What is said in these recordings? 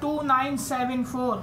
2974।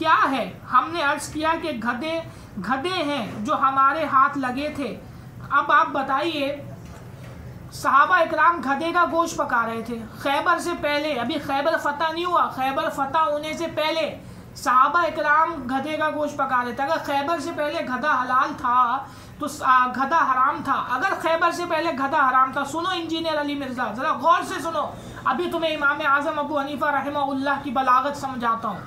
کیا ہے؟ ہم نے عرض کیا کہ گدھے ہیں جو ہمارے ہاتھ لگے تھے۔ اب آپ بتائیے، صحابہ اکرام گدھے کا گوشت پکا رہے تھے خیبر سے پہلے، ابھی خیبر فتح نہیں ہوا، خیبر فتح ہونے سے پہلے صحابہ اکرام گدھے کا گوشت پکا رہے تھے۔ اگر خیبر سے پہلے گدھا حلال تھا تو گدھا حرام تھا۔ اگر خیبر سے پہلے گدھا حرام تھا، سنو انجینئر علی مرزا، ذرا غور سے سنو، ابھی تمہیں امام اعظم ابو حنیفہ رحمہ اللہ کی بلاغت سمجھاتا ہوں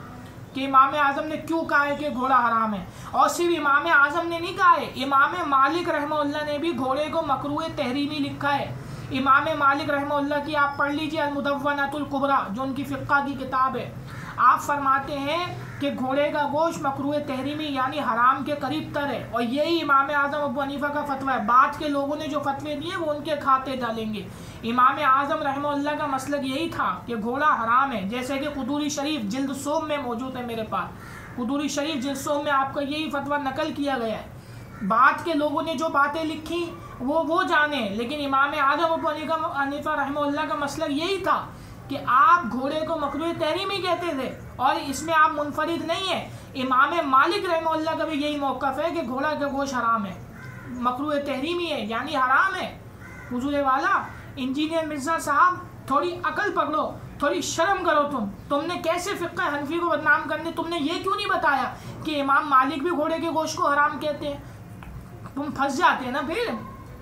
کہ امام اعظم نے کیوں کہا ہے کہ گھوڑا حرام ہے۔ اور صرف امام اعظم نے نہیں کہا ہے، امام مالک رحمہ اللہ نے بھی گھوڑے کو مکروہ تحریمی لکھا ہے۔ امام مالک رحمہ اللہ کی آپ پڑھ لیجئے المدونۃ الکبریٰ، جو ان کی فقہ کی کتاب ہے، آپ فرماتے ہیں کہ گھوڑے کا گوشت مکروہ تحریمی یعنی حرام کے قریب تر ہے، اور یہی امام اعظم ابو حنیفہ کا فتویٰ ہے۔ بعد کے لوگوں نے جو فتوے دیے وہ ان کے کھاتے ڈالیں گے۔ امام اعظم رحمہ اللہ کا مسلک یہی تھا کہ گھوڑا حرام ہے، جیسے کہ قدوری شریف جلد سوم میں موجود ہے میرے پاس، قدوری شریف جلد سوم میں آپ کا یہی فتویٰ نقل کیا گیا ہے۔ بعد کے لوگوں نے جو باتیں لکھی وہ جانے، لیکن امام اعظم ابو حنیفہ رحمہ اللہ کا مسلک یہی تھا کہ آپ گھوڑے کو مکروہ تحریمی کہتے تھے، اور اس میں آپ منفرد نہیں ہیں۔ امام مالک رحمہ اللہ کا بھی یہی موقف ہے کہ گھوڑا کا گوشت حرام ہے، مکروہ تحریمی ہے یعنی حرام ہے۔ حضور والا انجینئر مرزا صاحب، تھوڑی عقل پکڑو، تھوڑی شرم کرو، تم نے کیسے فقہ حنفی کو بدنام کرنے، تم نے یہ کیوں نہیں بتایا کہ امام مالک بھی گھوڑے کے گوشت کو حرام کہتے ہیں؟ تم پھنس جاتے ہیں نا، پھر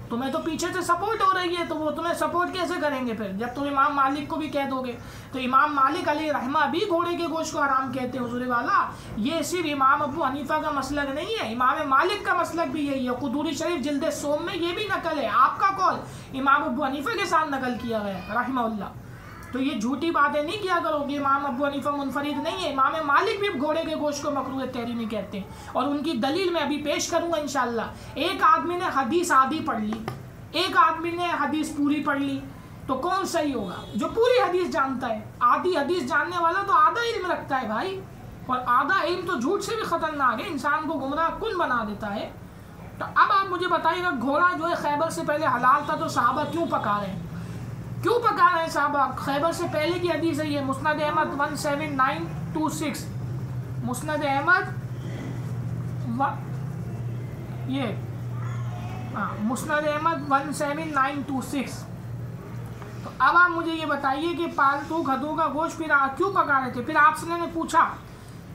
تمہیں تو پیچھے سے سپورٹ ہو رہی ہے، تو وہ تمہیں سپورٹ کیسے کریں گے پھر جب تم امام مالک کو بھی کہہ دو گے؟ تو امام مالک علیہ رحمہ بھی گھوڑے کے گوشت کو حرام کہتے ہیں حضور والا۔ یہ صرف امام ابو حنیفہ کا مسلک نہیں ہے، امام مالک کا مسلک بھی یہی ہے۔ قدوری شریف جلد سوم میں یہ بھی نقل ہے، آپ کا قول امام ابو حنیفہ کے ساتھ نقل کیا گیا ہے رحمہ اللہ۔ تو یہ جھوٹی باتیں نہیں کیا کرو کہ امام ابو حنیفہ منفرد نہیں ہے، امام مالک بھی گھوڑے کے گوشت کو مکروہ تحریمی کہتے ہیں، اور ان کی دلیل میں ابھی پیش کروں گا انشاءاللہ۔ ایک آدمی نے حدیث آدھی پڑھ لی، ایک آدمی نے حدیث پوری پڑھ لی، تو کون صحیح ہوگا؟ جو پوری حدیث جانتا ہے۔ آدھی حدیث جاننے والا تو آدھا علم رکھتا ہے بھائی، اور آدھا علم تو جھوٹ سے بھی خطرناک ہے، انسان کو گمراہ کن بنا دیتا ہے۔ تو اب آپ مجھے بتائیے گا، گھوڑا جو ہے خیبر سے پہلے حلال تھا تو صحابہ کیوں پکا رہے ہیں؟ کیوں پکا رہے ہیں صحابہ؟ خیبر سے پہلے کی حدیث ہے یہ، مسند احمد 17926، مسند احمد یہ مسند احمد 17926۔ تو اب آپ مجھے یہ بتائیے کہ پالتو گدھوں کا گوشت پھر کیوں پکا رہے تھے؟ پھر آپ سے نے پوچھا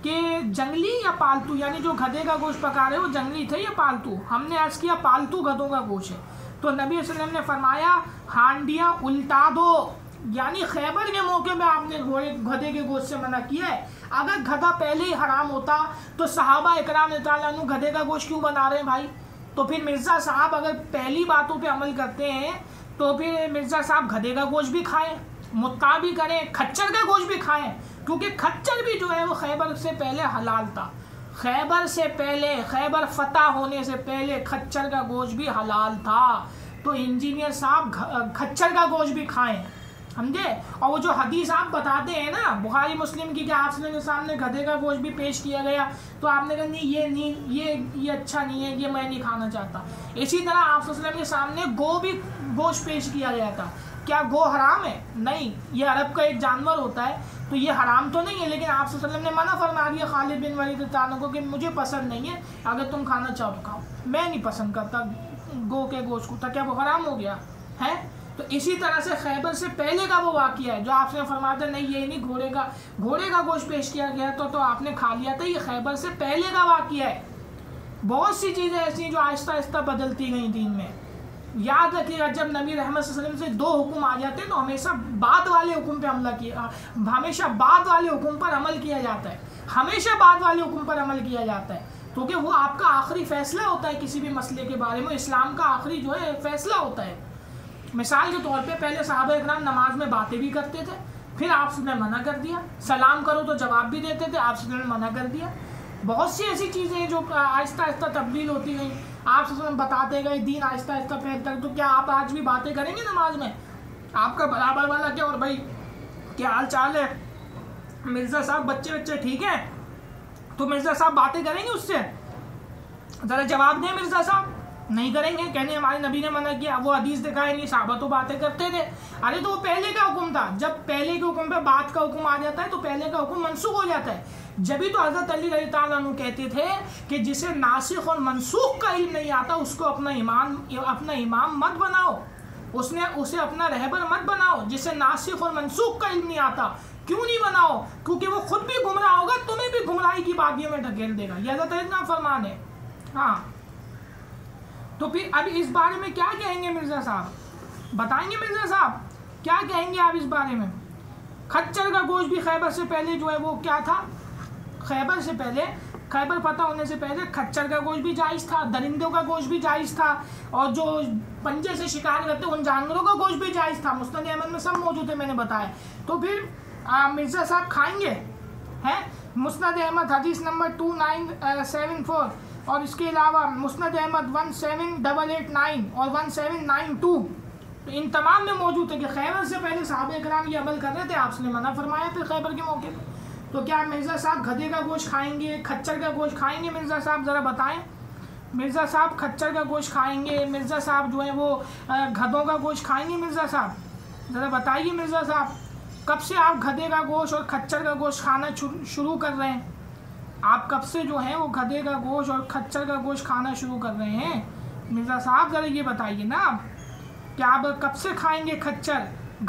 کہ جنگلی یا پالتو، یعنی جو گدھے کا گوشت پکا رہے وہ جنگلی تھے یا پالتو؟ ہم نے عرض کیا پالتو گدھوں کا گوشت ہے، تو نبی صلی اللہ علیہ وسلم نے فرمایا ہانڈیاں الٹا دو، یعنی خیبر کے موقع میں آپ نے گدھے کے گوشت سے منع کیا ہے۔ اگر گدھا پہلے ہی حرام ہوتا تو صحابہ اکرام رضی اللہ عنہ گدھے کا گوشت کیوں بنا رہے ہیں بھائی؟ تو پھر مرزا صاحب اگر پہلی باتوں پہ عمل کرتے ہیں تو پھر مرزا صاحب گدھے کا گوشت بھی کھائیں، متا بھی کریں، کھچر کا گوشت بھی کھائیں، کیونکہ کھچر بھی جو ہے وہ خیبر سے پہلے حلال تھا۔ خیبر سے پہلے، خیبر فتح ہونے سے پہلے کھچر کا گوشت بھی حلال تھا، تو انجینئر صاحب کھچر کا گوشت بھی کھائیں، سمجھے؟ اور وہ جو حدیث آپ بتاتے ہیں نا بخاری مسلم کی کہ آپ کے سامنے گدھے کا گوشت بھی پیش کیا گیا، تو آپ نے کہا نہیں یہ اچھا نہیں ہے، یہ میں نہیں کھانا چاہتا۔ اسی طرح آپ صلی اللہ علیہ وسلم کے سامنے گو بھی گوشت پیش کیا گیا تھا، کیا گو حرام ہے؟ نہیں، یہ عرب کا ایک جانور ہوتا ہے، تو یہ حرام تو نہیں ہے، لیکن آپ صلی اللہ علیہ وسلم نے منع فرما دیا خالد بن ولید تعالیٰ کو کہ مجھے پسند نہیں ہے، اگر تم کھانا چاہو تو کھاؤ، میں نہیں پسند کرتا گو کے گوشت کو، تو کیا وہ حرام ہو گیا ہے؟ تو اسی طرح سے خیبر سے پہلے کا وہ واقعہ ہے جو آپ سے فرماتے نہیں یہ نہیں، گھوڑے کا گوشت پیش کیا گیا تو آپ نے کھا لیا تھا، یہ خیبر سے پہلے کا واقعہ ہے۔ بہت سی چیزیں ایسی ہیں جو آہستہ آہستہ بدلتی گئیں دین میں۔ یاد رکھیے گا، جب نبی رحمت صلی اللہ علیہ وسلم سے دو حکم آ جاتے ہیں تو ہمیشہ بعد والے حکم پہ ہمیشہ بعد والے حکم پر عمل کیا جاتا ہے، ہمیشہ بعد والے حکم پر عمل کیا جاتا ہے، کیونکہ وہ آپ کا آخری فیصلہ ہوتا ہے کسی بھی مسئلے کے بارے میں، اسلام کا آخری جو ہے فیصلہ ہوتا ہے۔ مثال کے طور پہ پہلے صحابہ اکرام نماز میں باتیں بھی کرتے تھے، پھر آپ نے منع کر دیا، سلام کرو تو جواب بھی دیتے تھے، آپ نے منع کر دیا۔ بہت سی ایسی چیزیں ہیں جو آہستہ آہستہ تبدیل ہوتی گئیں، آپ بتاتے گئے، دین آہستہ آہستہ پھیلتا ہے۔ تو کیا آپ آج بھی باتیں کریں گے نماز میں؟ آپ کا برابر والا کیا اور بھائی کیا حال چال ہے مرزا صاحب، بچے ٹھیک ہیں؟ تو مرزا صاحب باتیں کریں گے اس سے؟ ذرا جواب دیں مرزا صاحب، نہیں کریں گے، کہنے ہمارے نبی نے منع کیا، وہ حدیث دکھائے نہیں، صحابہ تو باتیں کرتے تھے. ارے تو وہ پہلے کا حکم تھا، جب پہلے کے حکم پہ بعد کا حکم آ جاتا ہے تو پہلے کا حکم منسوخ ہو جاتا ہے. جبھی تو حضرت علی رضی اللہ عنہ کہتے تھے کہ جسے ناسخ اور منسوخ کا علم نہیں آتا اس کو اپنا امام مت بناؤ، اسے اپنا رہبر مت بناؤ. جسے ناسخ اور منسوخ کا علم نہیں آتا کیوں نہیں بناؤ؟ کیونکہ وہ خود بھی گمراہ ہوگا، تمہیں بھی گمراہی کی وادیوں میں ڈھکیل دے گا. یہ حضرت علی کا فرمان ہے. ہاں تو پھر اب اس بارے میں کیا کہیں گے مرزا صاحب؟ بتائیں گے مرزا صاحب کیا کہیں گے آپ اس بارے میں؟ کھچر کا گوشت بھی خیبر سے پہلے جو ہے وہ کیا تھا؟ خیبر سے پہلے، خیبر فتح ہونے سے پہلے کھچر کا گوشت بھی جائز تھا، درندوں کا گوشت بھی جائز تھا، اور جو پنجے سے شکار کرتے ان جانوروں کا گوشت بھی جائز تھا. مسند احمد میں سب موجود ہے، میں نے بتایا. تو پھر مرزا صاحب کھائیں گے ہیں؟ مسند احمد حدیث نمبر 2974 اور اس کے علاوہ مسند احمد 17889 اور 1792 ان تمام میں موجود ہے کہ خیبر سے پہلے صحابہ کرام یہ عمل کر رہے تھے، آپ نے منع فرمایا پھر خیبر کے موقع پہ. تو کیا مرزا صاحب گدھے کا گوشت کھائیں گے، کھچر کا گوشت کھائیں گے؟ مرزا صاحب ذرا بتائیں. مرزا صاحب کھچر کا گوشت کھائیں گے؟ مرزا صاحب جو ہے وہ گدھوں کا گوشت کھائیں گے؟ مرزا صاحب ذرا بتائیے. مرزا صاحب کب سے آپ گدھے کا گوشت اور کھچر کا گوشت کھانا شروع کر رہے ہیں؟ آپ کب سے جو ہے وہ گدھے کا گوشت اور کھچر کا گوشت کھانا شروع کر رہے ہیں؟ مرزا صاحب ذرا یہ بتائیے نا کہ آپ کب سے کھائیں گے کھچر،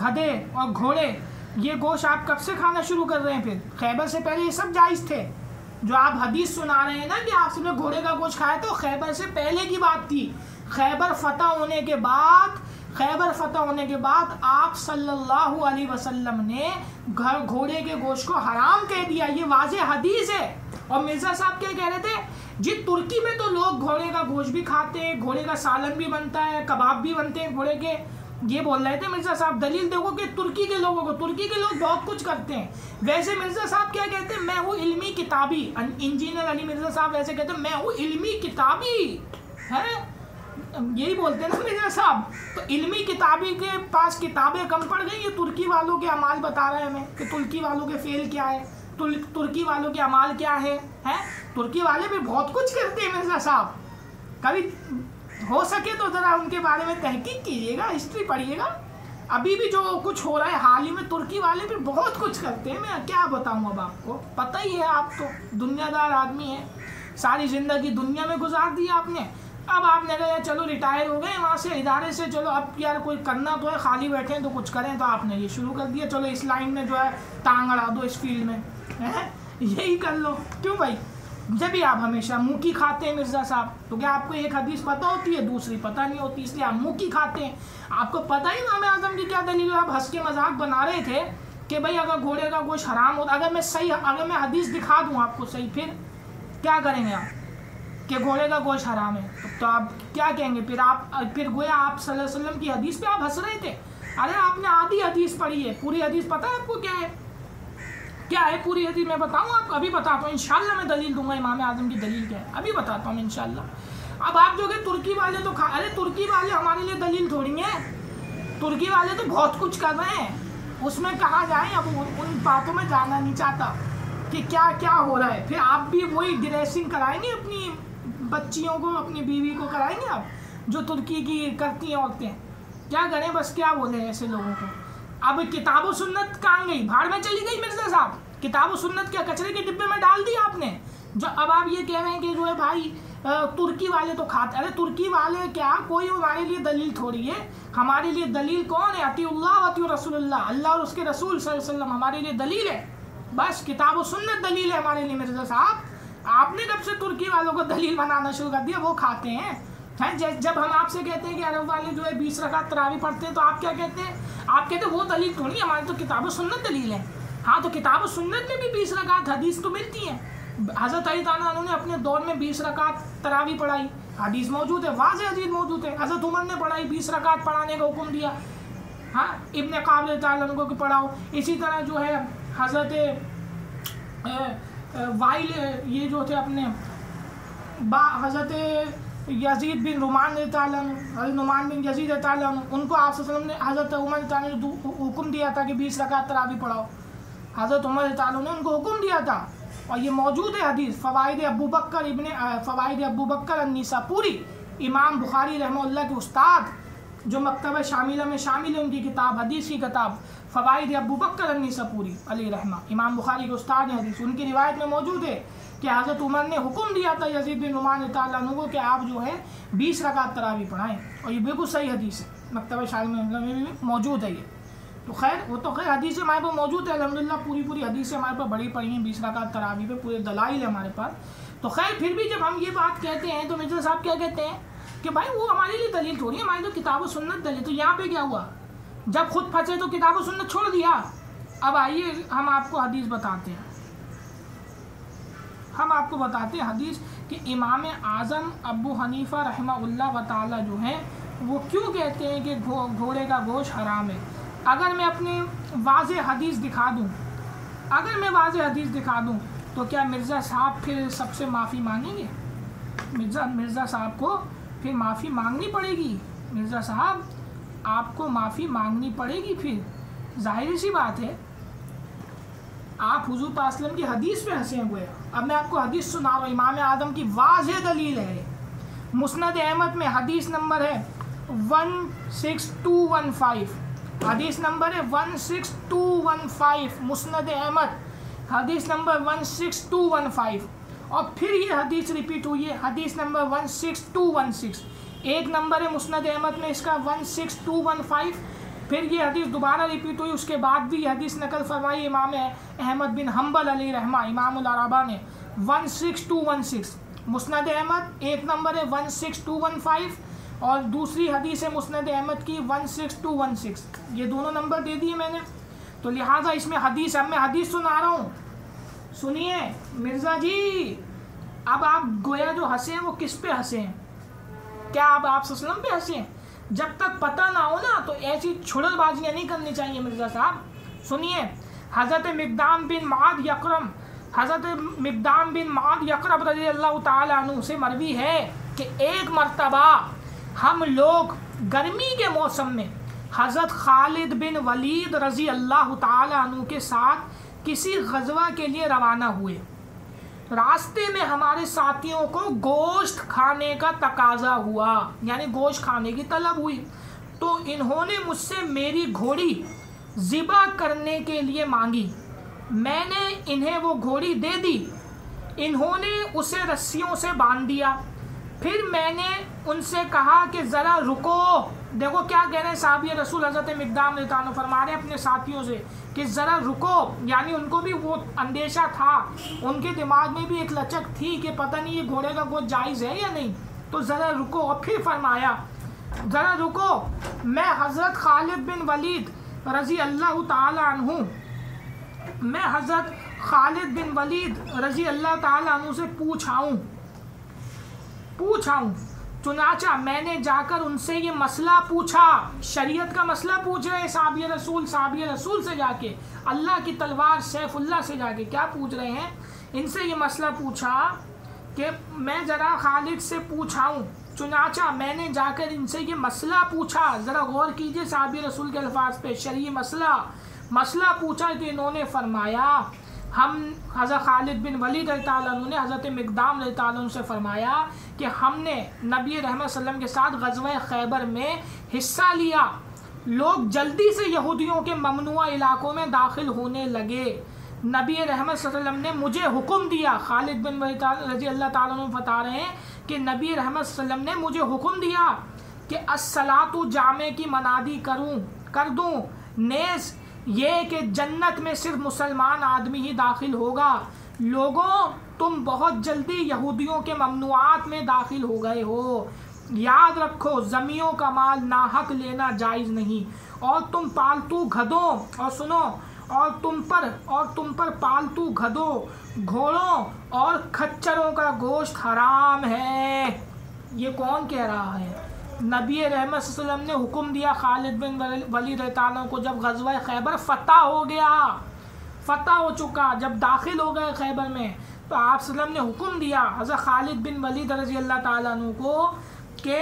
گدھے اور گھوڑے؟ یہ گوشت آپ کب سے کھانا شروع کر رہے ہیں؟ پھر خیبر سے پہلے یہ سب جائز تھے. جو آپ حدیث سنا رہے ہیں نا کہ آپ نے گھوڑے کا گوشت کھایا تو خیبر سے پہلے کی بات تھی. خیبر فتح ہونے کے بعد آپ صلی اللہ علیہ وسلم نے گھوڑے کے گوشت کو حرام کہہ دیا. یہ واضح حدیث ہے. اور مرزا صاحب کیا کہہ رہے تھے؟ جی ترکی میں تو لوگ گھوڑے کا گوشت بھی کھاتے ہیں، گھوڑے کا سالن بھی بنتا ہے، کباب بھی بنتے ہیں گھوڑے کے. یہ بول رہے تھے مرزا صاحب. دلیل دیکھو کہ ترکی کے لوگ بہت کچھ کرتے ہیں. ویسے مرزا صاحب کیا کہتے ہیں؟ میں ہوں علمی کتابی. انجینئر علی مرزا صاحب ویسے کہتے ہیں میں ہوں علمی کتابی ہے، یہی بولتے ہیں نا مرزا صاحب. تو علمی کتابی کے پاس کتابیں کم پڑ گئی. یہ ترکی والوں کے اعمال بتا رہے ہیں ہمیں کہ ترکی والوں کے فعل کیا ہے، ترکی والوں کے اعمال کیا ہے. ترکی والے بھی بہت کچھ کرتے ہیں مرزا صاحب. کبھی ہو سکے تو ذرا ان کے بارے میں تحقیق کیجیے گا، ہسٹری پڑھیے گا. ابھی بھی جو کچھ ہو رہا ہے حال ہی میں، ترکی والے بھی بہت کچھ کرتے ہیں. میں کیا بتاؤں، اب آپ کو پتہ ہی ہے، آپ تو دنیا دار آدمی ہیں، ساری زندگی دنیا میں گزار دی آپ نے. اب آپ نے کہا چلو ریٹائر ہو گئے وہاں سے ادارے سے، چلو اب یار کوئی کرنا تو ہے، خالی بیٹھے ہیں تو کچھ کریں. تو آپ نے یہ شروع کر دیا چلو اس لائن میں جو ہے ٹانگ اڑا دو، اس فیلڈ میں یہی کر لو. کیوں بھائی؟ جب بھی آپ ہمیشہ منہ کی کھاتے ہیں مرزا صاحب، تو کیا آپ کو ایک حدیث پتہ ہوتی ہے دوسری پتہ نہیں ہوتی، اس لیے آپ منہ کی کھاتے ہیں. آپ کو پتہ ہی امام اعظم کی کیا دلیل ہے؟ آپ ہنس کے مذاق بنا رہے تھے کہ بھائی اگر گھوڑے کا گوشت حرام ہوتا، اگر میں حدیث دکھا دوں آپ کو صحیح، پھر کیا کریں گے آپ کہ گھوڑے کا گوشت حرام ہے؟ تو آپ کیا کہیں گے؟ پھر گویا آپ صلی اللہ علیہ وسلم کی حدیث پہ آپ ہنس رہے تھے. ارے آپ نے آدھی حدیث پڑھی ہے، پوری حدیث پتہ ہے آپ کو کیا ہے پوری حدیث؟ میں بتاؤں آپ کو؟ ابھی بتاتا ہوں انشاءاللہ. میں دلیل دوں گا امام اعظم کی دلیل کیا ہے، ابھی بتاتا ہوں انشاءاللہ. اب آپ جو کہ ترکی والے تو ارے ترکی والے ہمارے لیے دلیل تھوڑی ہیں. ترکی والے تو بہت کچھ کر رہے ہیں، اس میں کہا جائے. اب ان باتوں میں جانا نہیں چاہتا کہ کیا ہو رہا ہے. پھر آپ بھی وہی ڈریسنگ کرائیں گے اپنی بچیوں کو، اپنی بیوی کو کرائیں گے آپ جو ترکی کی کرتی ہیں عورتیں. کیا کریں، بس کیا بولیں ایسے لوگوں کو. اب کتاب و سنت کہاں گئی؟ بھاڑ میں چلی گئی مرزا صاحب. کتاب و سنت کیا کچرے کے ڈبے میں ڈال دی آپ نے؟ جو اب آپ یہ کہہ رہے ہیں کہ جو ہے بھائی ترکی والے تو کھاتے. ارے ترکی والے کیا، کوئی ہمارے لیے دلیل تھوڑی ہے. ہمارے لیے دلیل کون ہے؟ اطیع اللہ و اطیع رسول اللہ. اللہ اور اس کے رسول صلی اللہ علیہ وسلم ہمارے لیے دلیل ہے. بس کتاب و سنت دلیل ہے ہمارے لیے مرزا صاحب. آپ نے کب سے ترکی والوں کو دلیل بنانا شروع کر دیا؟ وہ کھاتے ہیں. جب ہم آپ سے کہتے ہیں کہ عرب والے جو ہے 20 رکعت تراویح پڑھتے ہیں تو آپ کیا کہتے ہیں؟ آپ کہتے ہیں وہ دلیل تھوڑی، ہماری تو کتاب و سنت دلیل ہے. ہاں تو کتاب و سنت میں بھی 20 رکعت حدیث تو ملتی ہیں. حضرت علی تعالیٰ عنہ نے اپنے دور میں 20 رکعت تراویح پڑھائی، حدیث موجود ہے، واضح حدیث موجود ہے. حضرت عمر نے پڑھائی، 20 رکعت پڑھانے کا حکم دیا. ہاں ابن قابل تعالیٰ عنہ کو پڑھاؤ. اسی طرح جو ہے حضرت وائل یہ جو تھے اپنے حضرت یزید بن رومان تعالیٰ عنہ، حضرت نعمان بن یزید تعالیٰ عنہ، ان کو آپ صلی اللہ علیہ وسلم نے حضرت عمر تعالیٰ نے حکم دیا تھا کہ 20 رکعت تراویح پڑھاؤ. حضرت عمر تعالیٰ نے ان کو حکم دیا تھا. اور یہ موجود ہے حدیث فوائد ابو بکر النساء پوری امام بخاری رحمہ اللہ کے استاد جو مکتبہ شاملہ میں شامل ہے، ان کی کتاب حدیث کی کتاب فوائد ابو بکر النیسابوری علیہ رحمہ، امام بخاری کے استاد ہیں حدیث، ان کی روایت میں موجود ہے کہ حضرت عمر نے حکم دیا تھا یزید بن نعمان تعالیٰ عنہ کو کہ آپ جو ہے 20 رکعت تراویح پڑھائیں، اور یہ بالکل صحیح حدیث ہے، مکتبہ شاملہ میں بھی موجود ہے یہ. تو خیر وہ تو خیر حدیث ہمارے پاس موجود ہے الحمدللہ، پوری حدیثیں ہمارے پاس بڑی پڑھی ہیں 20 رکعت تراویح پہ، پورے دلائل ہیں ہمارے پاس. تو خیر پھر بھی جب ہم یہ بات کہتے ہیں تو مرزا صاحب کیا کہتے ہیں کہ بھائی وہ ہمارے لیے دلیل تھوڑی ہے، ہماری تو کتاب و سنت دلیل. تو یہاں پہ کیا ہوا، جب خود پھنسے تو کتاب و سنت چھوڑ دیا. اب آئیے ہم آپ کو حدیث بتاتے ہیں، ہم آپ کو بتاتے ہیں حدیث کہ امام اعظم ابو حنیفہ رحمہ اللہ و تعالی جو ہیں وہ کیوں کہتے ہیں کہ گھوڑے کا گوشت حرام ہے. اگر میں اپنی واضح حدیث دکھا دوں تو کیا مرزا صاحب پھر سب سے معافی مانگیں گے؟ مرزا صاحب کو پھر معافی مانگنی پڑے گی. مرزا صاحب آپ کو معافی مانگنی پڑے گی. پھر ظاہری سی بات ہے آپ حضور پاک صلی اللہ علیہ وسلم کی حدیث پہ ہنسے ہوئے. اب میں آپ کو حدیث سنا رہا ہوں، امام اعظم کی واضح دلیل ہے. مسند احمد میں حدیث نمبر ہے 16215، حدیث نمبر ہے 16215، مسند احمد حدیث نمبر 16215. اور پھر یہ حدیث ریپیٹ ہوئی ہے، حدیث نمبر 16216. ایک نمبر ہے مسند احمد میں اس کا 16215، پھر یہ حدیث دوبارہ ریپیٹ ہوئی. اس کے بعد بھی یہ حدیث نقل فرمائی امام احمد بن حنبل علیہ رحمہ امام العربہ نے 16216. مسند احمد ایک نمبر ہے 16215 اور دوسری حدیث ہے مسند احمد کی 16216. یہ دونوں نمبر دے دیے میں نے. تو لہٰذا اس میں حدیث، اب میں حدیث سنا رہا ہوں، سنیے مرزا جی. اب آپ گویا جو ہنسے ہیں وہ کس پہ ہنسے ہیں؟ کیا آپ صلی اللہ علیہ وسلم پہ ہنسے ہیں؟ جب تک پتہ نہ ہو نا تو ایسی چھڑل بازیاں نہیں کرنی چاہیے مرزا صاحب. سنیے حضرت مقدام بن معاذ یقرب رضی اللہ تعالیٰ عنہ سے مروی ہے کہ ایک مرتبہ ہم لوگ گرمی کے موسم میں حضرت خالد بن ولید رضی اللہ تعالیٰ عنہ کے ساتھ کسی غزوہ کے لیے روانہ ہوئے. راستے میں ہمارے ساتھیوں کو گوشت کھانے کا تقاضا ہوا، یعنی گوشت کھانے کی طلب ہوئی. تو انہوں نے مجھ سے میری گھوڑی ذبح کرنے کے لیے مانگی. میں نے انہیں وہ گھوڑی دے دی. انہوں نے اسے رسیوں سے باندھ دیا. پھر میں نے ان سے کہا کہ ذرا رکو. دیکھو کیا کہہ رہے ہیں صحابی رسول حضرت مقدام رضی اللہ عنہ فرما رہے ہیں اپنے ساتھیوں سے کہ ذرا رکو، یعنی ان کو بھی وہ اندیشہ تھا، ان کے دماغ میں بھی ایک لچک تھی کہ پتہ نہیں یہ گھوڑے کا گوشت جائز ہے یا نہیں. تو ذرا رکو. اور پھر فرمایا ذرا رکو، میں حضرت خالد بن ولید رضی اللہ تعالی عنہ سے پوچھاؤں. چنانچہ میں نے جا کر ان سے یہ مسئلہ پوچھا. شریعت کا مسئلہ پوچھ رہے ہیں صحابی رسول سے جا کے، اللہ کی تلوار سیف اللہ سے جا کے کیا پوچھ رہے ہیں؟ ان سے یہ مسئلہ پوچھا کہ میں ذرا خالد سے پوچھاؤں. چنانچہ میں نے جا کر ان سے یہ مسئلہ پوچھا. ذرا غور کیجئے صحابی رسول کے الفاظ پہ، شرعی مسئلہ پوچھا. تو انہوں نے فرمایا، ہم حضرت خالد بن ولید رضی اللہ عنہ نے حضرت مقدام رضی اللہ عنہ سے فرمایا کہ ہم نے نبی رحمت صلی اللہ علیہ وسلم کے ساتھ غزوہ خیبر میں حصہ لیا. لوگ جلدی سے یہودیوں کے ممنوع علاقوں میں داخل ہونے لگے. نبی رحمت صلی اللہ علیہ وسلم نے مجھے حکم دیا. خالد بن ولید رضی اللہ تعالیٰ عنہ بتا رہے ہیں کہ نبی رحمت صلی اللہ علیہ وسلم نے مجھے حکم دیا کہ الصلاۃ جامع کی منادی کر دوں، نیز یہ کہ جنت میں صرف مسلمان آدمی ہی داخل ہوگا. لوگوں تم بہت جلدی یہودیوں کے ممنوعات میں داخل ہو گئے ہو. یاد رکھو زمیوں کا مال ناحق لینا جائز نہیں، اور تم پالتو گدھوں اور تم پر پالتو گدھوں، گھوڑوں اور کھچروں کا گوشت حرام ہے. یہ کون کہہ رہا ہے؟ نبی رحمت صلی اللہ علیہ وسلم نے حکم دیا خالد بن ولید رضی اللہ عنہ کو. جب غزوہ خیبر فتح ہو چکا، جب داخل ہو گئے خیبر میں، تو آپ صلی اللہ علیہ وسلم نے حکم دیا حضرت خالد بن ولید رضی اللہ تعالیٰ عنہ کو کہ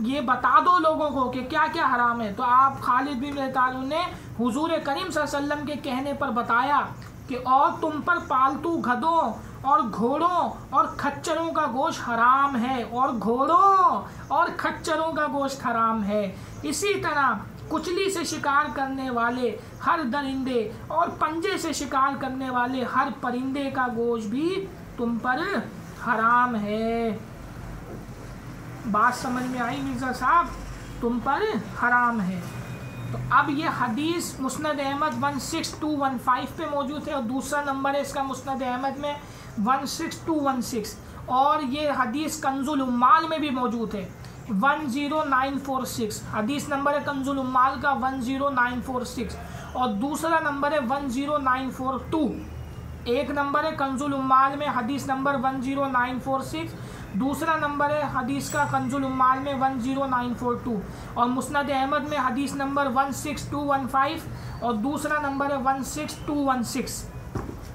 یہ بتا دو لوگوں کو کہ کیا کیا حرام ہے. تو آپ خالد بن ولید تعالیٰ عنہ نے حضور کریم صلی اللہ علیہ وسلم کے کہنے پر بتایا کہ اور تم پر پالتو گدھوں اور گھوڑوں اور کھچروں کا گوشت حرام ہے، اور گھوڑوں اور کھچروں کا گوشت حرام ہے، اسی طرح کچلی سے شکار کرنے والے ہر درندے اور پنجے سے شکار کرنے والے ہر پرندے کا گوشت بھی تم پر حرام ہے۔ بات سمجھ میں آئی مرزا صاحب؟ تم پر حرام ہے۔ تو اب یہ حدیث مسند احمد 16215 پہ موجود ہے، اور دوسرا نمبر ہے اس کا مسند احمد میں 16216، اور یہ حدیث کنز العمال میں بھی موجود ہے 10946، حدیث نمبر ہے کنز العمال کا 10946، اور دوسرا نمبر ہے 10942۔ ایک نمبر ہے کنز العمال میں حدیث نمبر 10946، دوسرا نمبر ہے حدیث کا کنز العمال میں 10942، اور مسند احمد میں حدیث نمبر 16215، اور دوسرا نمبر ہے 16216۔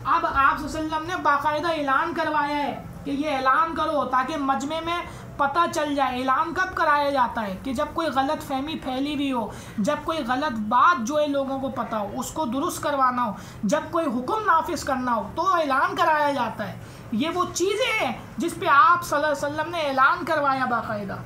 اب آپ صلی اللہ علیہ وسلم نے باقاعدہ اعلان کروایا ہے کہ یہ اعلان کرو تاکہ مجمع میں پتہ چل جائے۔ اعلان کب کرایا جاتا ہے؟ کہ جب کوئی غلط فہمی پھیلی ہوئی ہو، جب کوئی غلط بات جو ہے لوگوں کو پتہ ہو اس کو درست کروانا ہو، جب کوئی حکم نافذ کرنا ہو تو اعلان کرایا جاتا ہے۔ یہ وہ چیزیں ہیں جس پہ آپ صلی اللہ علیہ وسلم نے اعلان کروایا، باقاعدہ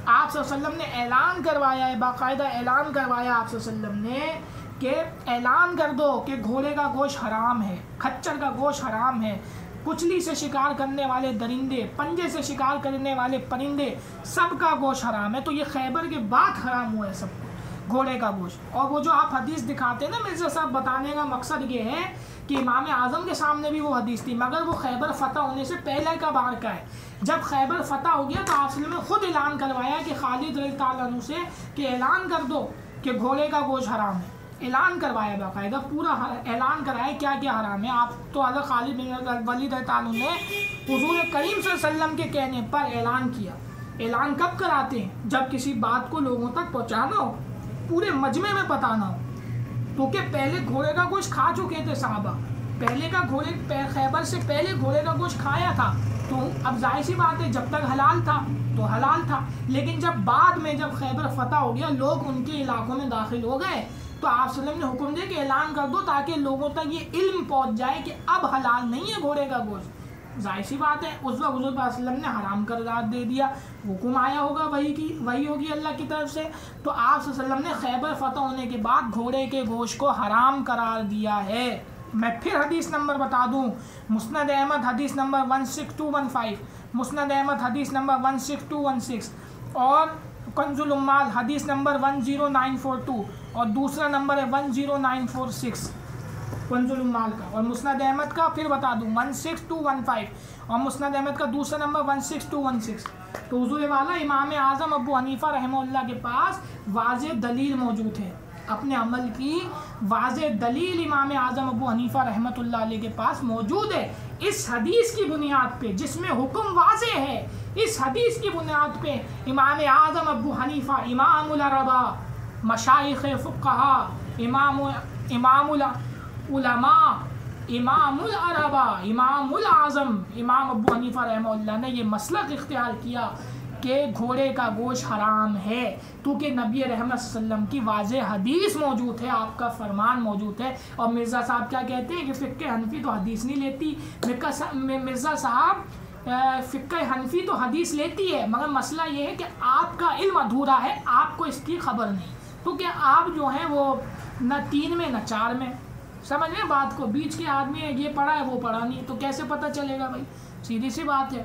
آپ صلی اللہ علیہ وسلم نے اعلان کروایا ہے، باقاعدہ اعلان کروایا آپ صلی اللہ علیہ وسلم نے کہ اعلان کر دو کہ گھوڑے کا گوشت حرام ہے، کھچر کا گوشت حرام ہے، کچلی سے شکار کرنے والے درندے، پنجے سے شکار کرنے والے پرندے، سب کا گوشت حرام ہے۔ تو یہ خیبر کے بعد حرام ہوا ہے سب کو گھوڑے کا گوشت۔ اور وہ جو آپ حدیث دکھاتے ہیں نا مرزا صاحب، بتانے کا مقصد یہ ہے کہ امام اعظم کے سامنے بھی وہ حدیث تھی، مگر وہ خیبر فتح ہونے سے پہلے کا بار کا ہے۔ جب خیبر فتح ہو گیا تو آپ نے خود اعلان کروایا کہ خالد رضی اللہ عنہ سے کہ اعلان کر دو کہ گھوڑے کا گوشت حرام ہے۔ اعلان کروایا، باقاعدہ پورا اعلان کرایا کیا کیا حرام ہے۔ آپ تو حضرت خالد بن ولید رضی اللہ عنہ نے حضور کریم صلی اللہ علیہ وسلم کے کہنے پر اعلان کیا۔ اعلان کب کراتے ہیں؟ جب کسی بات کو لوگوں تک پہنچانا ہو، پورے مجمع میں بتانا ہو۔ کیونکہ پہلے گھوڑے کا گوشت کھا چکے تھے صحابہ، پہلے کا خیبر سے پہلے گھوڑے کا گوشت کھایا تھا، تو اب ظاہر سی بات ہے جب تک حلال تھا تو حلال تھا، لیکن جب بعد میں جب خیبر فتح ہو گیا، لوگ ان کے علاقوں میں داخل ہو گئے، تو آپ صلی اللہ علیہ وسلم نے حکم دیا کہ اعلان کر دو تاکہ لوگوں تک یہ علم پہنچ جائے کہ اب حلال نہیں ہے گھوڑے کا گوشت۔ ظاہر سی بات ہے اس وقت حضور صلی اللہ علیہ وسلم نے حرام قرار دے دیا، حکم آیا ہوگا وہی ہوگی اللہ کی طرف سے۔ تو آپ صلی اللہ علیہ وسلم نے خیبر فتح ہونے کے بعد گھوڑے کے گوشت کو حرام قرار دیا ہے۔ میں پھر حدیث نمبر بتا دوں، مسند احمد حدیث نمبر 16215، مسند احمد حدیث نمبر 16216، اور کنز العمال حدیث نمبر 10942، اور دوسرا نمبر ہے 10946 کنز العمال کا، اور مسند احمد کا پھر بتا دوں 16215، اور مسند احمد کا دوسرا نمبر 16216۔ تو حضور والا امام اعظم ابو حنیفہ رحمہ اللہ کے پاس واضح دلیل موجود ہے، اپنے عمل کی واضح دلیل امام اعظم ابو حنیفہ رحمۃ اللہ علیہ کے پاس موجود ہے۔ اس حدیث کی بنیاد پہ جس میں حکم واضح ہے، اس حدیث کی بنیاد پہ امام اعظم ابو حنیفہ امام الاربعہ، مشائخ فقہا، امام العلماء، امام الاربعہ، امام العظم امام ابو حنیفہ رحمہ اللہ نے یہ مسلک اختیار کیا کہ گھوڑے کا گوشت حرام ہے، کیونکہ نبی رحمت صلی اللہ علیہ وسلم کی واضح حدیث موجود ہے، آپ کا فرمان موجود ہے۔ اور مرزا صاحب کیا کہتے ہیں کہ فقہ حنفی تو حدیث نہیں لیتی۔ مرزا صاحب فقہ حنفی تو حدیث لیتی ہے، مگر مسئلہ یہ ہے کہ آپ کا علم ادھورا ہے، آپ کو اس کی خبر نہیں، کیونکہ آپ جو ہیں وہ نہ 3 میں نہ 4 میں، سمجھ لیں بات کو، بیچ کے آدمی ہے، یہ پڑھا ہے وہ پڑھا نہیں، تو کیسے پتہ چلے گا بھائی؟ سیدھی سی بات ہے۔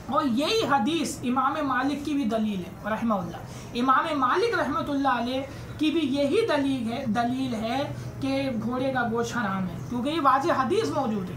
اور یہی حدیث امام مالک کی بھی دلیل ہے رحمہ اللہ، امام مالک رحمۃ اللہ علیہ کی بھی یہی دلیل ہے کہ گھوڑے کا گوشت حرام ہے، کیونکہ یہ واضح حدیث موجود ہے۔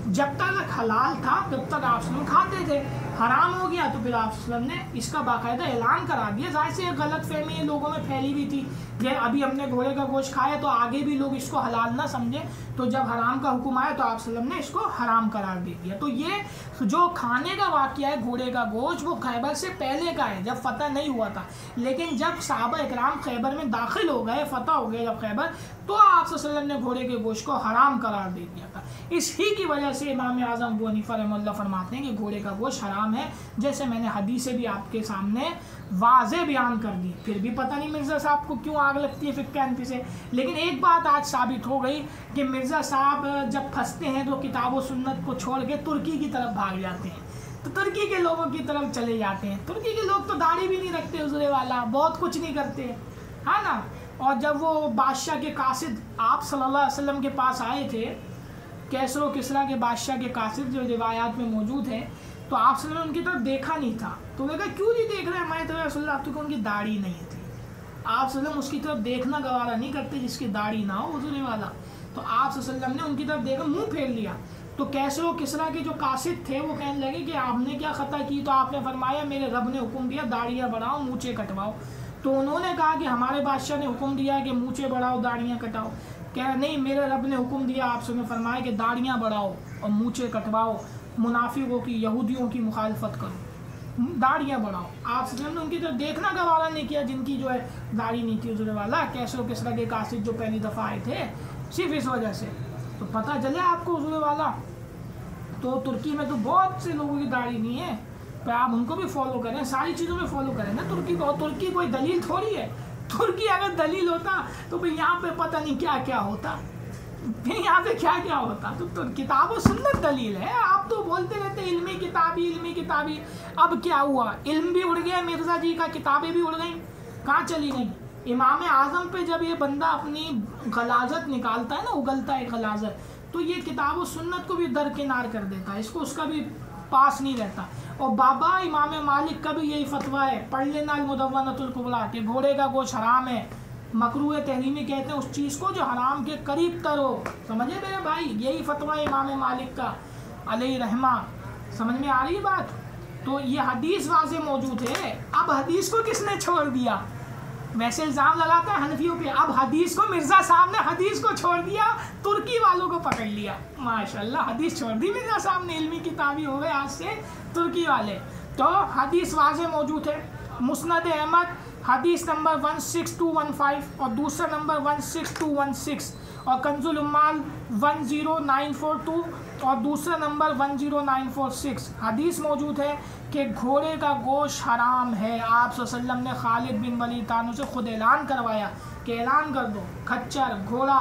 جب تک حلال تھا تب تک آپ وسلم کھاتے تھے، حرام ہو گیا تو پھر آپ وسلم نے اس کا باقاعدہ اعلان کرا دیا۔ ظاہر سے ایک غلط فہمی لوگوں میں پھیلی ہوئی تھی کہ ابھی ہم نے گھوڑے کا گوشت کھایا تو آگے بھی لوگ اس کو حلال نہ سمجھے، تو جب حرام کا حکم آیا تو آپ وسلم نے اس کو حرام قرار دے دیا۔ تو یہ جو کھانے کا واقعہ ہے گھوڑے کا گوشت، وہ خیبر سے پہلے کا ہے، جب فتح نہیں ہوا تھا، لیکن جب صحابہ اکرام خیبر میں داخل ہو گئے، فتح ہو گئے جب خیبر، تو آپ صلی اللہ علیہ وسلم نے گھوڑے کے گوشت کو حرام قرار دے دیا تھا۔ اس ہی کی وجہ سے امام اعظم ابو حنیفہ رحمہ اللہ فرماتے ہیں کہ گھوڑے کا گوشت حرام حرام ہے، جیسے میں نے حدیثیں بھی آپ کے سامنے واضح بیان کر دی. پھر بھی پتہ نہیں مرزا صاحب کو کیوں آگ لگتی ہے فقہ حنفی سے. لیکن ایک بات آج ثابت ہو گئی کہ مرزا صاحب جب پھنستے ہیں تو کتاب و سنت کو چھوڑ کے ترکی کی طرف بھاگ جاتے ہیں، تو ترکی کے لوگوں کی طرف چلے جاتے ہیں. ترکی کے لوگ تو داڑھی بھی نہیں رکھتے حضور والا، بہت کچھ نہیں کرتے، ہے نا. اور جب وہ بادشاہ کے قاصد آپ صلی اللہ علیہ وسلم کے پاس آئے تھے، کیسر و کسریٰ کے بادشاہ کے قاصد جو روایات میں موجود ہیں، تو آپ صلی اللہ علیہ وسلم نے ان کی طرف دیکھا نہیں تھا. تو وہ کہا کیوں نہیں دیکھ رہے ہیں؟ میں تو رسول اللہ آپ کو ان کی داڑھی نہیں تھی. آپ صلی اللہ علیہ وسلم اس کی طرف دیکھنا گوارا نہیں کرتے جس کی داڑھی نہ ہو حضور والا. تو آپ صلی اللہ علیہ وسلم نے ان کی طرف دیکھا، منہ پھیر لیا. تو کیسر و کسریٰ کے جو قاصد تھے وہ کہنے لگے کہ آپ نے کیا خطا کی؟ تو آپ نے فرمایا میرے رب نے حکم دیا داڑیاں بڑھاؤ مونچھیں کٹواؤ. تو انہوں نے کہا کہ ہمارے بادشاہ نے حکم دیا کہ مونچھیں بڑھاؤ داڑیاں کٹاؤ. کہا نہیں، میرے رب نے حکم دیا، آپ سے نے فرمایا کہ داڑیاں بڑھاؤ اور مونچھیں کٹواؤ، منافقوں کی یہودیوں کی مخالفت کرو، داڑیاں بڑھاؤ. آپ سے نے ان کی طرف دیکھنا گوارا نہیں کیا جن کی جو ہے داڑھی نہیں تھی حضور والا. کیسر و کسریٰ کے قاصد جو پہلی دفعہ آئے تھے صرف اس وجہ سے. تو پتہ چلے آپ کو حضور والا. تو ترکی میں تو بہت سے لوگوں کی داڑھی نہیں ہے، پہ آپ ان کو بھی فالو کریں، ساری چیزوں میں فالو کریں نا ترکی کو. ترکی کوئی دلیل تھوڑی ہے. ترکی اگر دلیل ہوتا تو پھر یہاں پہ پتہ نہیں کیا کیا ہوتا، پھر یہاں پہ کیا کیا ہوتا. تو کتاب و سنت دلیل ہے. آپ تو بولتے رہتے علمی کتابی علمی کتابی. اب کیا ہوا؟ علم بھی اڑ گیا مرزا جی کا، کتابیں بھی اڑ گئیں. کہاں چلی گئیں؟ امام اعظم پہ جب یہ بندہ اپنی غلاظت نکالتا ہے نا، اگلتا ہے غلاظت، تو یہ کتاب و سنت کو بھی درکنار کر دیتا ہے، اس کو اس کا بھی پاس نہیں رہتا. اور بابا امام مالک کا بھی یہی فتویٰ ہے، پڑھ لینا المدونۃ الکبریٰ، کہ گھوڑے کا گوشت حرام ہے. مکروہ تحریمی کہتے ہیں اس چیز کو جو حرام کے قریب تر ہو. سمجھے میرے بھائی؟ یہی فتویٰ امام مالک کا علیہ رحمہ. سمجھ میں آ رہی بات؟ تو یہ حدیث واضح موجود ہے. اب حدیث کو کس نے چھوڑ دیا؟ ویسے الزام لگاتا ہے حنفیوں پہ، اب حدیث کو مرزا صاحب نے حدیث کو چھوڑ دیا، ترکی والوں کو پکڑ لیا. ماشاءاللہ حدیث چھوڑ دی مرزا صاحب نے، علمی کتابی ہو گئے آج سے ترکی والے. تو حدیث واضح موجود ہے. مسند احمد حدیث نمبر 16215 اور دوسرا نمبر 16216، اور کنز العمال 10942 اور دوسرا نمبر 10946. حدیث موجود ہے کہ گھوڑے کا گوشت حرام ہے. آپ صلی اللہ علیہ وسلم نے خالد بن ولید عنہ سے خود اعلان کروایا کہ اعلان کر دو کھچر، گھوڑا،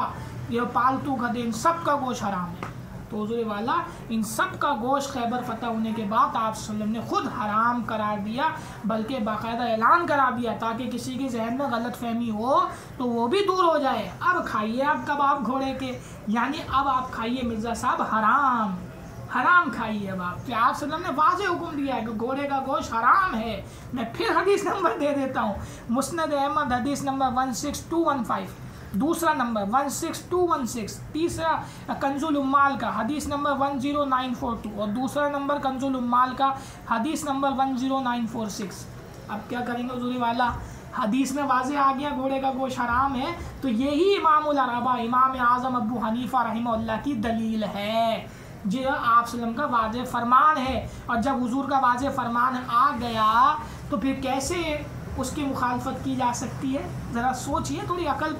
یہ پالتو گدھے، ان سب کا گوشت حرام ہے. تو حضور والا ان سب کا گوشت خیبر فتح ہونے کے بعد آپ صلی اللہ علیہ وسلم نے خود حرام قرار دیا، بلکہ باقاعدہ اعلان کرا دیا تاکہ کسی کے ذہن میں غلط فہمی ہو تو وہ بھی دور ہو جائے. اب کھائیے آپ کباب گھوڑے کے، یعنی اب آپ کھائیے مرزا صاحب حرام کھائیے. اب آپ کہ آپ صلی اللہ علیہ وسلم نے واضح حکم دیا ہے کہ گھوڑے کا گوشت حرام ہے. میں پھر حدیث نمبر دے دیتا ہوں. مسند احمد حدیث نمبر 16215، دوسرا نمبر 16216، تیسرا کنز العمال کا حدیث نمبر 10942 اور دوسرا نمبر کنز العمال کا حدیث نمبر 10946. اب کیا کریں گے حضور والا؟ حدیث میں واضح آ گیا گھوڑے کا گوشت حرام ہے، تو یہی امام العربہ امام اعظم ابو حنیفہ رحمہ اللہ کی دلیل ہے، جو آپ صلی اللہ علیہ وسلم کا واضح فرمان ہے. اور جب حضور کا واضح فرمان آ گیا تو پھر کیسے اس کی مخالفت کی جا سکتی ہے؟ ذرا سوچئے، تھوڑی عقل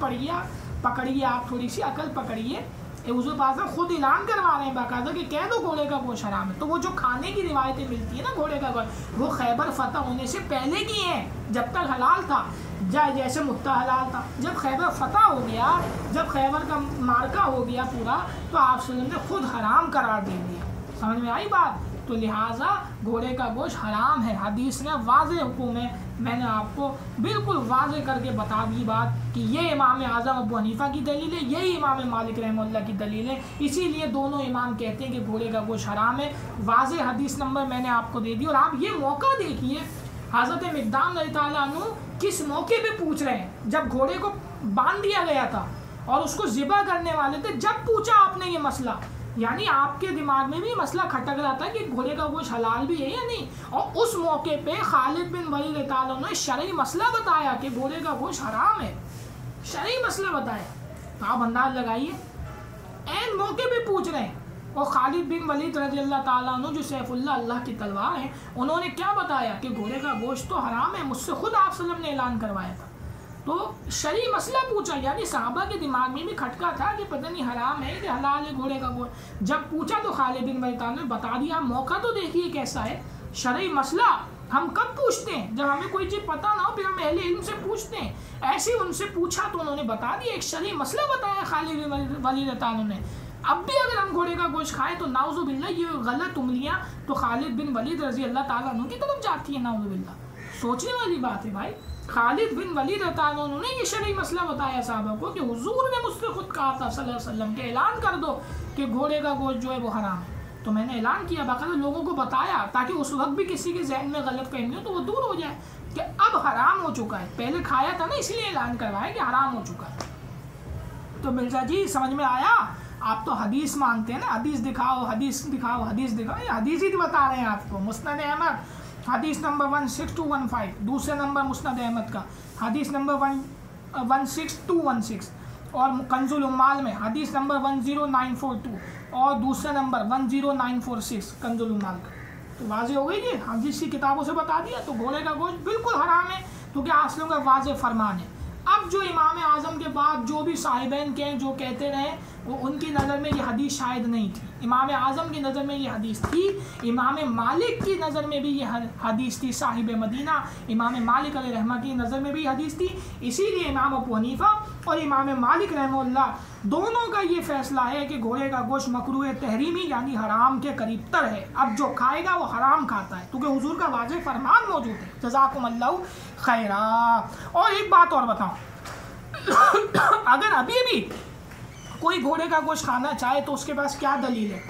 پکڑیے آپ تھوڑی سی عقل پکڑیے. حضور پاک خود اعلان کروا رہے ہیں باقاعدہ کہ کہہ دو گھوڑے کا گوشت حرام ہے. تو وہ جو کھانے کی روایتیں ملتی ہیں نا گھوڑے کا گوشت، وہ خیبر فتح ہونے سے پہلے کی ہیں، جب تک حلال تھا. جیسے مکہ حلال تھا، جب خیبر فتح ہو گیا، جب خیبر کا مارکا ہو گیا پورا، تو آپ صلی اللہ علیہ وسلم نے خود حرام قرار دے دیا. سمجھ میں آئی بات؟ تو لہٰذا گھوڑے کا گوشت حرام ہے. حدیث میں واضح حکم ہے. میں نے آپ کو بالکل واضح کر کے بتا دی بات کہ یہ امام اعظم ابو حنیفہ کی دلیل ہے، یہی امام مالک رحمہ اللہ کی دلیل ہے. اسی لیے دونوں امام کہتے ہیں کہ گھوڑے کا گوشت حرام ہے. واضح حدیث نمبر میں نے آپ کو دے دی. اور آپ یہ موقع دیکھیے، حضرت مقدام رضی اللہ عنہ کس موقع پہ پوچھ رہے ہیں. جب گھوڑے کو باندھ دیا گیا تھا اور اس کو ذبح کرنے والے تھے، جب پوچھا آپ نے یہ مسئلہ، یعنی آپ کے دماغ میں بھی مسئلہ کھٹک رہا تھا کہ گھوڑے کا گوشت حلال بھی ہے یا نہیں. اور اس موقع پہ خالد بن ولید رضی اللہ عنہ نے شرعی مسئلہ بتایا کہ گھوڑے کا گوشت حرام ہے، شرعی مسئلہ بتایا. تو آپ انداز لگائیے، عین موقع پہ پوچھ رہے ہیں. اور خالد بن ولید رضی اللہ تعالیٰ عنہ جو سیف اللہ کی تلوار ہیں، انہوں نے کیا بتایا کہ گھوڑے کا گوشت تو حرام ہے، مجھ سے خود آپ صلی اللہ علیہ وسلم نے اعلان کروایا تھا. تو شرعی مسئلہ پوچھا، یعنی صحابہ کے دماغ میں بھی کھٹکا تھا کہ پتہ نہیں حرام ہے کہ حلال ہے گھوڑے کا گوشت. جب پوچھا تو خالد بن ولید نے بتا دیا. موقع تو دیکھیے کیسا ہے، شرعی مسئلہ ہم کب پوچھتے ہیں؟ جب ہمیں کوئی چیز پتہ نہ ہو پھر ہم اہل علم سے پوچھتے ہیں. ایسے ان سے پوچھا تو انہوں نے بتا دیا، ایک شرعی مسئلہ بتایا خالد بن ولید رضی اللہ عنہ نے. اب بھی اگر ہم گھوڑے کا گوشت کھائیں تو نعوذ باللہ یہ غلط انگلیاں تو خالد بن ولید رضی اللہ تعالیٰ عنہ کی طرف جاتی ہیں. نعوذ باللہ، سوچنے والی بات ہے بھائی. خالد بن ولید رضی اللہ عنہ نے یہ شرعی مسئلہ بتایا صحابہ کو کہ حضور نے مجھ سے خود کہا تھا صلی اللہ علیہ وسلم کہ اعلان کر دو کہ گھوڑے کا گوشت جو ہے وہ حرام ہے. تو میں نے اعلان کیا، باقاعدہ لوگوں کو بتایا تاکہ اس وقت بھی کسی کے ذہن میں غلط فہمی ہو تو وہ دور ہو جائے کہ اب حرام ہو چکا ہے. پہلے کھایا تھا نا، اس لیے اعلان کروایا کہ حرام ہو چکا ہے. تو مرزا جی سمجھ میں آیا؟ آپ تو حدیث مانتے ہیں نا، حدیث دکھاؤ حدیث دکھاؤ حدیث دکھاؤ. یہ حدیث ہی بتا رہے ہیں آپ کو. مسند احمد حدیث نمبر 16215، دوسرے نمبر مسند احمد کا حدیث نمبر 16216، اور کنز العمال میں حدیث نمبر 10942 اور دوسرا نمبر 10946 کنز العمال کا. تو واضح ہو گئی جی، حدیث کی کتابوں سے بتا دیا. تو گھوڑے کا گوشت بالکل حرام ہے کیونکہ اصلوں کا واضح فرمان ہے. اب جو امام اعظم کے بعد جو بھی صاحبین کے جو کہتے رہے وہ ان کی نظر میں یہ حدیث شاید نہیں تھی. امام اعظم کی نظر میں یہ حدیث تھی، امام مالک کی نظر میں بھی یہ حدیث تھی، صاحب مدینہ امام مالک علیہ رحمہ کی نظر میں بھی حدیث تھی. اسی لیے امام ابو حنیفہ اور امام مالک رحمہ اللہ دونوں کا یہ فیصلہ ہے کہ گھوڑے کا گوشت مکروہ تحریمی یعنی حرام کے قریب تر ہے. اب جو کھائے گا وہ حرام کھاتا ہے کیونکہ حضور کا واضح فرمان موجود ہے. جزاکم اللہ خیرا. اور ایک بات اور بتاؤں، اگر ابھی بھی کوئی گھوڑے کا گوشت کھانا چاہے تو اس کے پاس کیا دلیل ہے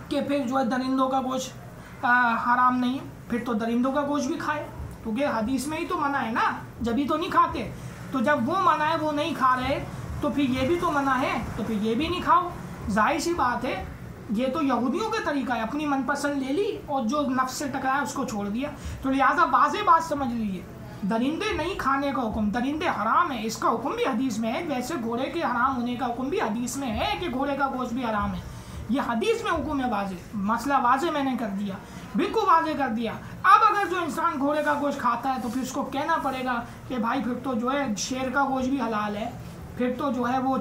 کہ پھر جو ہے درندوں کا گوشت حرام نہیں ہے؟ پھر تو درندوں کا گوشت بھی کھائے کیونکہ حدیث میں ہی تو منع ہے نا، جبھی تو نہیں کھاتے. تو جب وہ منع ہے وہ نہیں کھا رہے تو پھر یہ بھی تو منع ہے، تو پھر یہ بھی نہیں کھاؤ. ظاہر سی بات ہے یہ تو یہودیوں کا طریقہ ہے، اپنی من پسند لے لی اور جو نفس سے ٹکرایا اس کو چھوڑ دیا. تو لہٰذا واضح بات سمجھ لیجیے، درندے نہیں کھانے کا حکم، درندے حرام ہے اس کا حکم بھی حدیث میں ہے. ویسے گھوڑے کے حرام ہونے کا حکم بھی حدیث میں ہے کہ گھوڑے کا گوشت بھی حرام ہے. یہ حدیث میں حکم ہے واضح. مسئلہ واضح میں نے کر دیا، بالکل واضح کر دیا. اب اگر جو انسان گھوڑے کا گوشت کھاتا ہے تو پھر اس کو کہنا پڑے گا کہ بھائی پھر تو جو ہے شیر کا گوشت بھی حلال ہے، پھر تو جو ہے وہ